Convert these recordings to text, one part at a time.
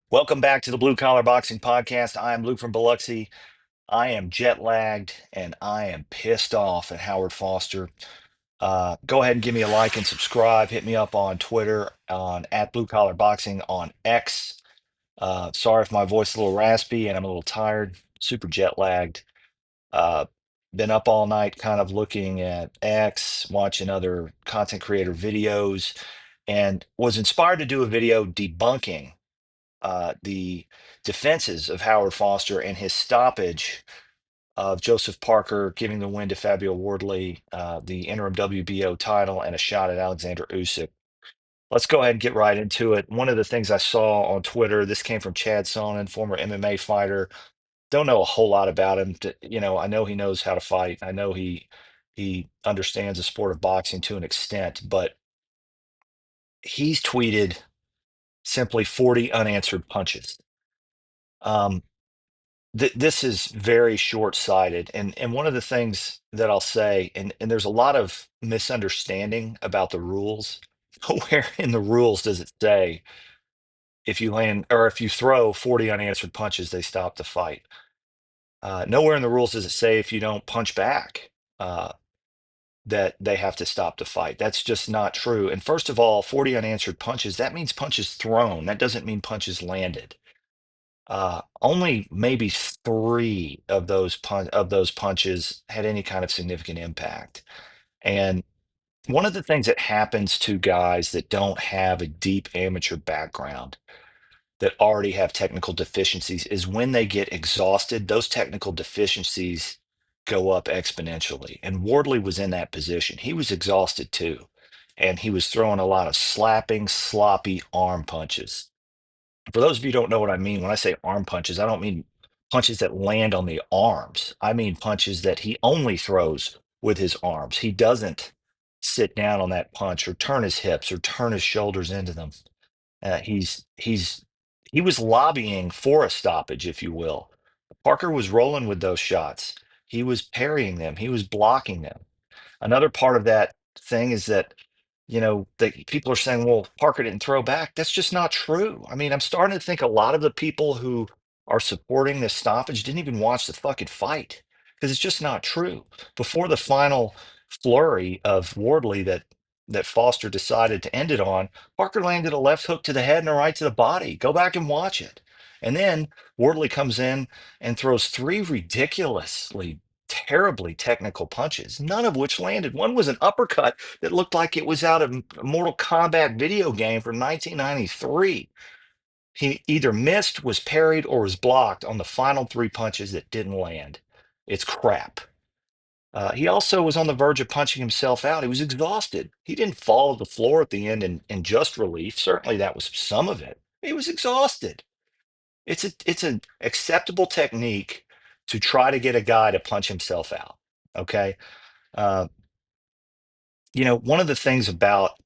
Welcome back to the Blue Collar Boxing Podcast. I am Luke from Biloxi. I am jet lagged and I am pissed off at Howard Foster. Go ahead and give me a like and subscribe. Hit me up on Twitter on at Blue Collar Boxing on X. Sorry if my voice is a little raspy and I'm a little tired. Super jet lagged. Uh, been up all night, kind of looking at X, watching other content creator videos, and was inspired to do a video debunking the defenses of Howard Foster and his stoppage of Joseph Parker, giving the win to Fabio Wardley, the interim WBO title, and a shot at Alexander Usyk. Let's go ahead and get right into it. One of the things I saw on Twitter, this came from Chad Sonnen, former MMA fighter. Don't know a whole lot about him. I know he knows how to fight. I know he understands the sport of boxing to an extent, but he's tweeted simply 40 unanswered punches. Um, this is very short-sighted, and one of the things that I'll say, and there's a lot of misunderstanding about the rules. Where in the rules does it say if you land or if you throw 40 unanswered punches, they stop the fight? Nowhere in the rules does it say if you don't punch back, uh, that they have to stop the fight. That's just not true. And first of all, 40 unanswered punches, that means punches thrown. That doesn't mean punches landed. Only maybe three of those punches had any kind of significant impact. And one of the things that happens to guys that don't have a deep amateur background, that already have technical deficiencies, is when they get exhausted, those technical deficiencies go up exponentially. And Wardley was in that position. He was exhausted too. And he was throwing a lot of slapping, sloppy arm punches. For those of you who don't know what I mean, when I say arm punches, I don't mean punches that land on the arms. I mean punches that he only throws with his arms. He doesn't sit down on that punch or turn his hips or turn his shoulders into them. He was lobbying for a stoppage, if you will. Parker was rolling with those shots. He was parrying them. He was blocking them. Another part of that thing is that, that people are saying, well, Parker didn't throw back. That's just not true. I mean, I'm starting to think a lot of the people who are supporting this stoppage didn't even watch the fucking fight because it's just not true. Before the final flurry of Wardley that Foster decided to end it on, Parker landed a left hook to the head and a right to the body. Go back and watch it. And then Wardley comes in and throws three ridiculously terribly technical punches, none of which landed. One was an uppercut that looked like it was out of a Mortal Kombat video game from 1993. He either missed, was parried, or was blocked on the final three punches that didn't land. It's crap. He also was on the verge of punching himself out. He was exhausted. He didn't fall to the floor at the end in just relief. Certainly that was some of it. He was exhausted. It's an acceptable technique to try to get a guy to punch himself out. Okay. Uh, one of the things about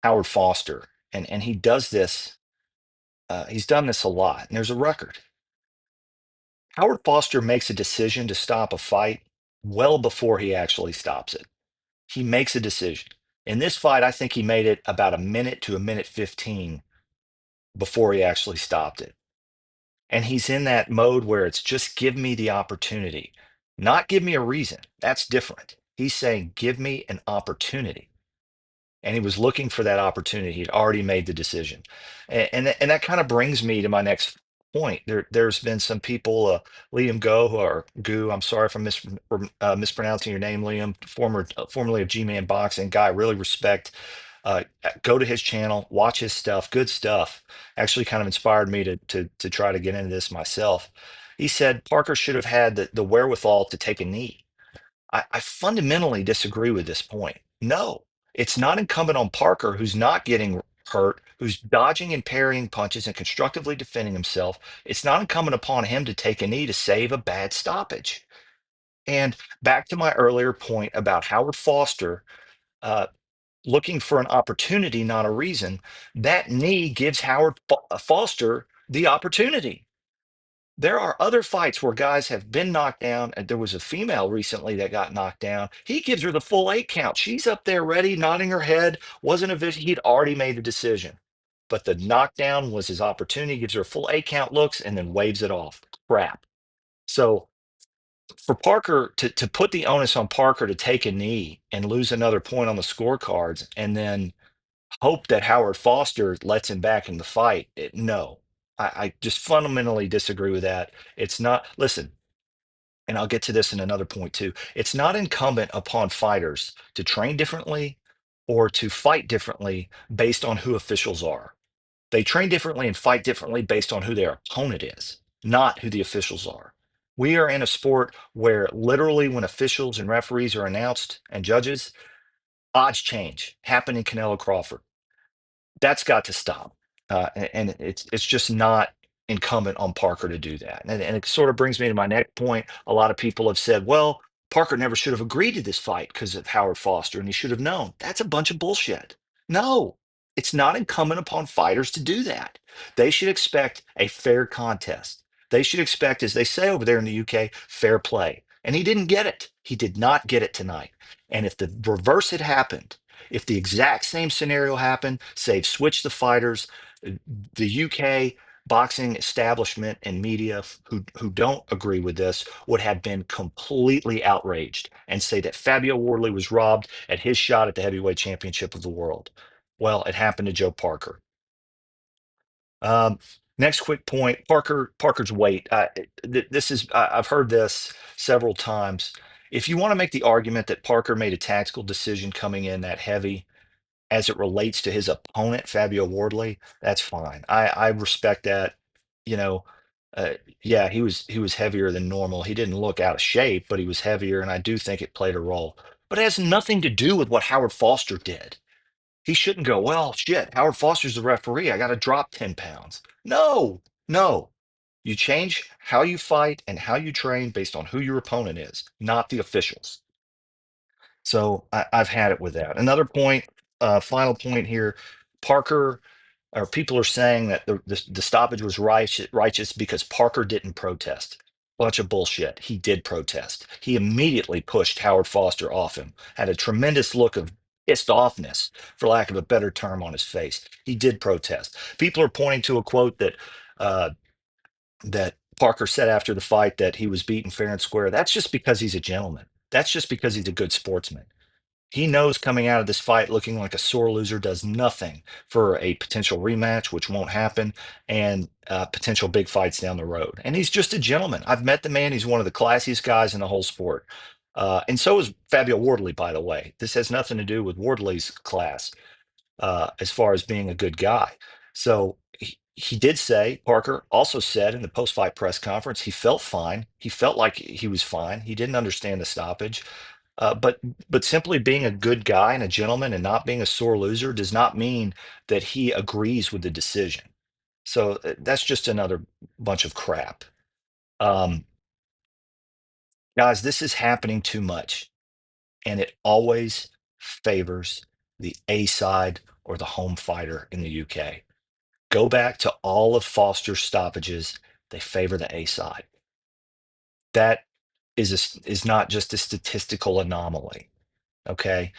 Howard Foster, and he does this, he's done this a lot, and there's a record. Howard Foster makes a decision to stop a fight well before he actually stops it. He makes a decision. In this fight, I think he made it about a minute to a minute 15 before he actually stopped it. And he's in that mode where it's just give me the opportunity, not give me a reason. That's different. He's saying, give me an opportunity. And he was looking for that opportunity. He'd already made the decision. And that kind of brings me to my next point. There's been some people, Liam Go, who are Goo. I'm sorry if I'm mispronouncing your name, Liam, formerly of G-Man Boxing, guy I really respect. Go to his channel, watch his stuff, good stuff. Actually kind of inspired me to try to get into this myself. He said Parker should have had the wherewithal to take a knee. I fundamentally disagree with this point. No, it's not incumbent on Parker, who's not getting hurt, who's dodging and parrying punches and constructively defending himself. It's not incumbent upon him to take a knee to save a bad stoppage. And back to my earlier point about Howard Foster, uh, looking for an opportunity, not a reason, that knee gives Foster the opportunity. There are other fights where guys have been knocked down, and there was a female recently that got knocked down. He gives her the full 8 count. She's up there ready, nodding her head, wasn't a vision. He'd already made the decision. but the knockdown was his opportunity. Gives her a full 8 count, looks, and then waves it off. Crap. So for Parker to put the onus on Parker to take a knee and lose another point on the scorecards, and then hope that Howard Foster lets him back in the fight. No, I just fundamentally disagree with that. It's not, listen, and I'll get to this in another point too. It's not incumbent upon fighters to train differently or to fight differently based on who officials are. They train differently and fight differently based on who their opponent is, not who the officials are. We are in a sport where literally when officials and referees are announced and judges, odds change. Happened in Canelo Crawford. That's got to stop. And it's just not incumbent on Parker to do that. And it sort of brings me to my next point. A lot of people have said, well, Parker never should have agreed to this fight because of Howard Foster, and he should have known. That's a bunch of bullshit. No, it's not incumbent upon fighters to do that. They should expect a fair contest. They should expect, as they say over there in the UK, fair play. And he didn't get it. He did not get it tonight. And if the reverse had happened, if the exact same scenario happened, say switch the fighters, the UK boxing establishment and media who don't agree with this would have been completely outraged and say that Fabio Wardley was robbed at his shot at the heavyweight championship of the world. Well, it happened to Joe Parker. Um, Next quick point, Parker's weight. This is I've heard this several times. If you want to make the argument that Parker made a tactical decision coming in that heavy, as it relates to his opponent, Fabio Wardley, that's fine. I respect that. You know, yeah, he was heavier than normal. He didn't look out of shape, but he was heavier, and I do think it played a role. But it has nothing to do with what Howard Foster did. He shouldn't go, well, shit, Howard Foster's the referee. I got to drop 10 pounds. No, no. You change how you fight and how you train based on who your opponent is, not the officials. So I've had it with that. Another point, final point here, Parker, or people are saying that the stoppage was righteous because Parker didn't protest. Bunch of bullshit. He did protest. He immediately pushed Howard Foster off him, had a tremendous look of pissed offness, for lack of a better term, on his face. He did protest. People are pointing to a quote uh, that Parker said after the fight that he was beaten fair and square. That's just because he's a gentleman. That's just because he's a good sportsman. He knows coming out of this fight looking like a sore loser does nothing for a potential rematch, which won't happen, and potential big fights down the road. And he's just a gentleman. I've met the man. He's one of the classiest guys in the whole sport. And so is Fabio Wardley, by the way. This has nothing to do with Wardley's class as far as being a good guy. So he did say, Parker also said in the post fight press conference, he felt fine. He felt like he was fine. He didn't understand the stoppage. But simply being a good guy and a gentleman and not being a sore loser does not mean that he agrees with the decision. So that's just another bunch of crap. Um, Guys, this is happening too much, and it always favors the A side or the home fighter in the UK. Go back to all of Foster's stoppages; they favor the A side. That is not just a statistical anomaly. Okay.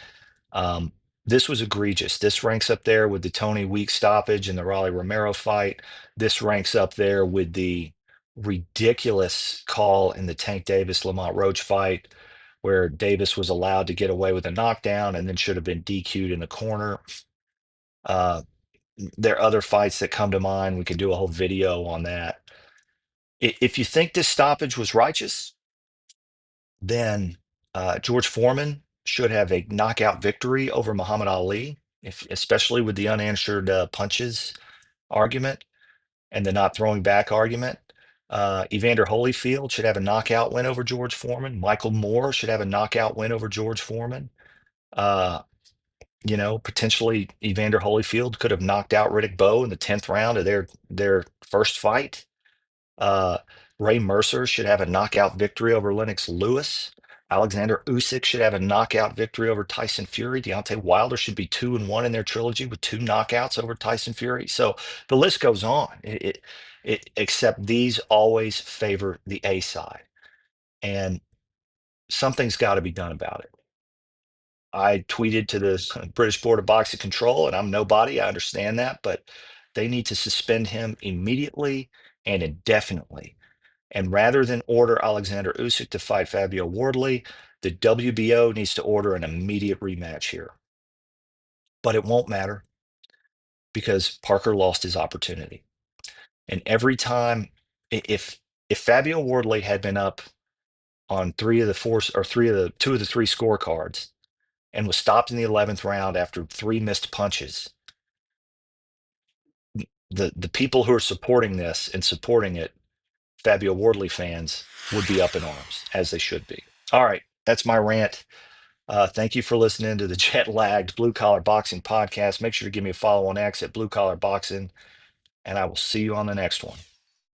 Um, this was egregious. This ranks up there with the Tony Week stoppage and the Raleigh Romero fight. This ranks up there with the ridiculous call in the Tank Davis Lamont Roach fight, where Davis was allowed to get away with a knockdown and then should have been DQ'd in the corner. Uh, there are other fights that come to mind. We could do a whole video on that. If you think this stoppage was righteous, then George Foreman should have a knockout victory over Muhammad Ali, especially with the unanswered punches argument and the not throwing back argument. Evander Holyfield should have a knockout win over George Foreman. Michael Moore should have a knockout win over George Foreman. Uh, Potentially Evander Holyfield could have knocked out Riddick Bowe in the 10th round of their first fight. Uh, Ray Mercer should have a knockout victory over Lennox Lewis. Alexander Usyk should have a knockout victory over Tyson Fury. Deontay Wilder should be 2-1 in their trilogy with two knockouts over Tyson Fury. So the list goes on. Except these always favor the A side, and something's got to be done about it. I tweeted to the British Board of Boxing Control, and I'm nobody. I understand that, but They need to suspend him immediately and indefinitely. And rather than order Alexander Usyk to fight Fabio Wardley, the WBO needs to order an immediate rematch here. But it won't matter because Parker lost his opportunity. And every time, if Fabio Wardley had been up on three of the four or three of the two of the three scorecards and was stopped in the 11th round after three missed punches, the people who are supporting this and supporting it, Fabio Wardley fans, would be up in arms, as they should be. All right, that's my rant. Thank you for listening to the Jet Lagged Blue Collar Boxing Podcast. Make sure to give me a follow on X at Blue Collar Boxing, and I will see you on the next one.